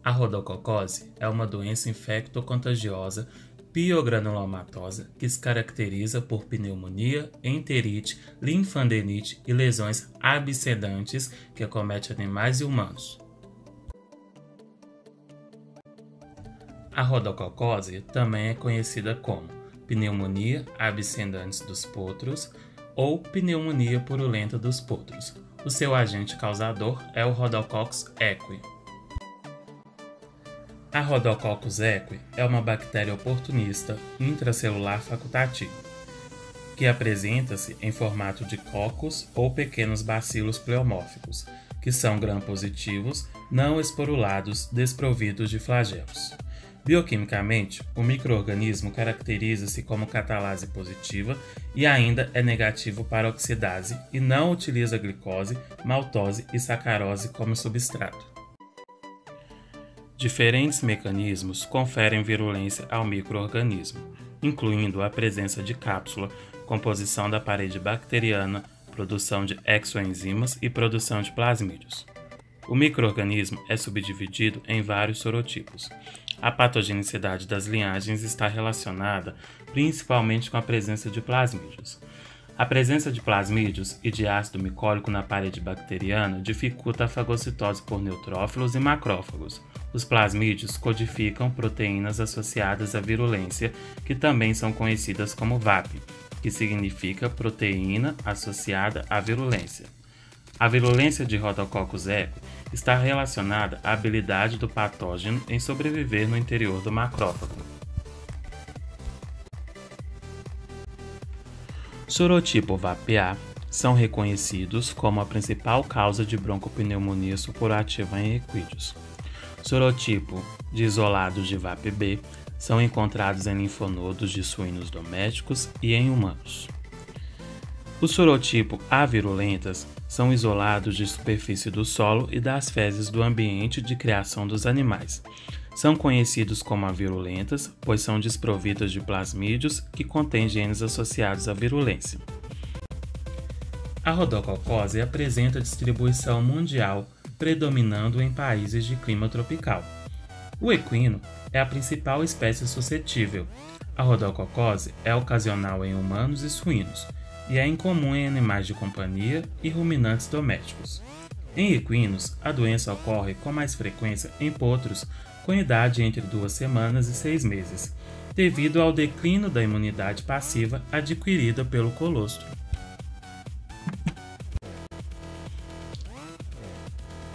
A rodococose é uma doença infecto-contagiosa piogranulomatosa que se caracteriza por pneumonia, enterite, linfadenite e lesões abscedantes que acomete animais e humanos. A rodococose também é conhecida como pneumonia abscedantes dos potros ou pneumonia purulenta dos potros. O seu agente causador é o Rhodococcus equi. A Rhodococcus equi é uma bactéria oportunista intracelular facultativa, que apresenta-se em formato de cocos ou pequenos bacilos pleomórficos, que são gram-positivos, não esporulados, desprovidos de flagelos. Bioquimicamente, o micro-organismo caracteriza-se como catalase positiva e ainda é negativo para oxidase e não utiliza glicose, maltose e sacarose como substrato. Diferentes mecanismos conferem virulência ao micro-organismo, incluindo a presença de cápsula, composição da parede bacteriana, produção de exoenzimas e produção de plasmídios. O micro-organismo é subdividido em vários sorotipos. A patogenicidade das linhagens está relacionada principalmente com a presença de plasmídios. A presença de plasmídios e de ácido micólico na parede bacteriana dificulta a fagocitose por neutrófilos e macrófagos. Os plasmídios codificam proteínas associadas à virulência, que também são conhecidas como VAP, que significa proteína associada à virulência. A virulência de Rhodococcus equi está relacionada à habilidade do patógeno em sobreviver no interior do macrófago. Sorotipo VAP-A são reconhecidos como a principal causa de broncopneumonia supurativa em equídeos. Sorotipo de isolados de VAP-B são encontrados em linfonodos de suínos domésticos e em humanos. Os sorotipo A virulentas são isolados de superfície do solo e das fezes do ambiente de criação dos animais. São conhecidos como avirulentas, pois são desprovidas de plasmídios que contêm genes associados à virulência. A rodococose apresenta distribuição mundial, predominando em países de clima tropical. O equino é a principal espécie suscetível. A rodococose é ocasional em humanos e suínos, e é incomum em animais de companhia e ruminantes domésticos. Em equinos, a doença ocorre com mais frequência em potros com idade entre 2 semanas e 6 meses, devido ao declínio da imunidade passiva adquirida pelo colostro.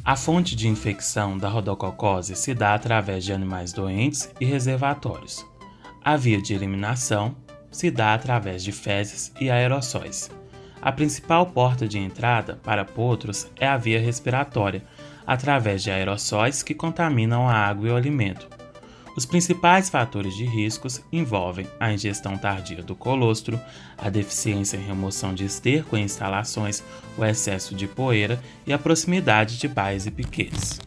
A fonte de infecção da rodococose se dá através de animais doentes e reservatórios. A via de eliminação se dá através de fezes e aerossóis. A principal porta de entrada para potros é a via respiratória, através de aerossóis que contaminam a água e o alimento. Os principais fatores de riscos envolvem a ingestão tardia do colostro, a deficiência em remoção de esterco em instalações, o excesso de poeira e a proximidade de baias e piquetes.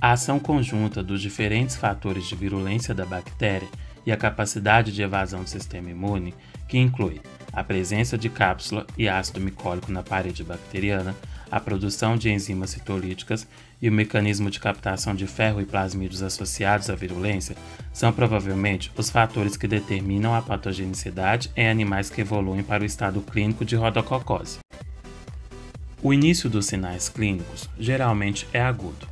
A ação conjunta dos diferentes fatores de virulência da bactéria e a capacidade de evasão do sistema imune, que inclui a presença de cápsula e ácido micólico na parede bacteriana, a produção de enzimas citolíticas e o mecanismo de captação de ferro e plasmídios associados à virulência, são provavelmente os fatores que determinam a patogenicidade em animais que evoluem para o estado clínico de rodococose. O início dos sinais clínicos geralmente é agudo.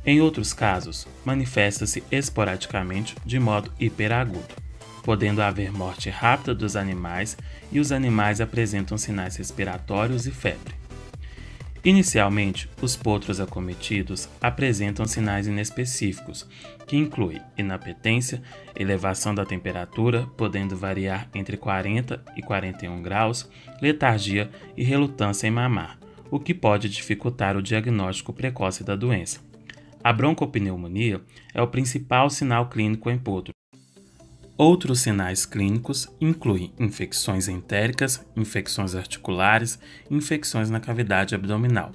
Em outros casos, manifesta-se esporadicamente de modo hiperagudo, podendo haver morte rápida dos animais e os animais apresentam sinais respiratórios e febre. Inicialmente, os potros acometidos apresentam sinais inespecíficos, que incluem inapetência, elevação da temperatura, podendo variar entre 40 e 41 graus, letargia e relutância em mamar, o que pode dificultar o diagnóstico precoce da doença. A broncopneumonia é o principal sinal clínico em potro. Outros sinais clínicos incluem infecções entéricas, infecções articulares e infecções na cavidade abdominal.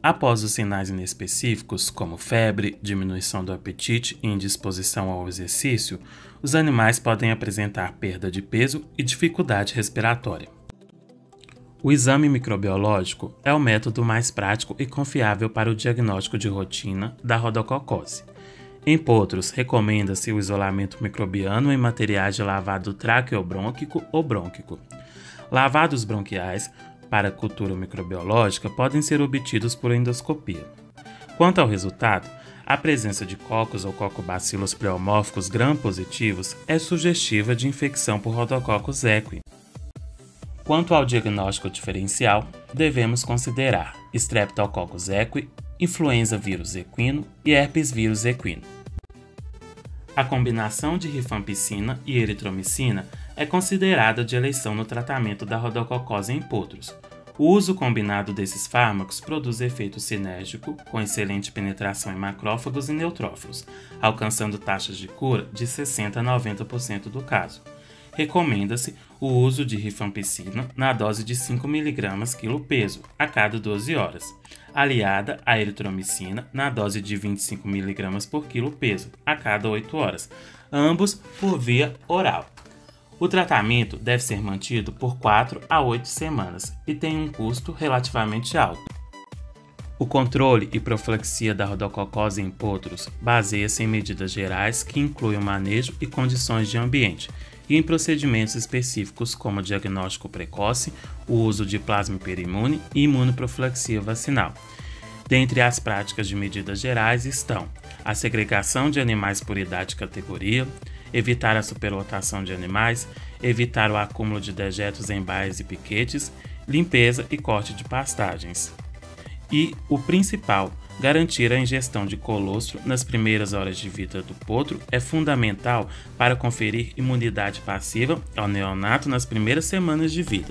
Após os sinais inespecíficos, como febre, diminuição do apetite e indisposição ao exercício, os animais podem apresentar perda de peso e dificuldade respiratória. O exame microbiológico é o método mais prático e confiável para o diagnóstico de rotina da rodococose. Em potros, recomenda-se o isolamento microbiano em materiais de lavado traqueobrônquico ou brônquico. Lavados bronquiais para cultura microbiológica podem ser obtidos por endoscopia. Quanto ao resultado, a presença de cocos ou cocobacilos pleomórficos gram-positivos é sugestiva de infecção por Rhodococcus equi. Quanto ao diagnóstico diferencial, devemos considerar Streptococcus equi, influenza vírus equino e herpes vírus equino. A combinação de rifampicina e eritromicina é considerada de eleição no tratamento da rodococose em potros. O uso combinado desses fármacos produz efeito sinérgico, com excelente penetração em macrófagos e neutrófilos, alcançando taxas de cura de 60% a 90% do caso. Recomenda-se o uso de rifampicina na dose de 5 mg quilo-peso a cada 12 horas, aliada à eritromicina na dose de 25 mg por quilo-peso a cada 8 horas, ambos por via oral. O tratamento deve ser mantido por 4 a 8 semanas e tem um custo relativamente alto. O controle e profilaxia da rodococose em potros baseia-se em medidas gerais que incluem o manejo e condições de ambiente, e em procedimentos específicos como diagnóstico precoce, o uso de plasma hiperimune e imunoprofilaxia vacinal. Dentre as práticas de medidas gerais estão a segregação de animais por idade e categoria, evitar a superlotação de animais, evitar o acúmulo de dejetos em baias e piquetes, limpeza e corte de pastagens. E, o principal, garantir a ingestão de colostro nas primeiras horas de vida do potro é fundamental para conferir imunidade passiva ao neonato nas primeiras semanas de vida.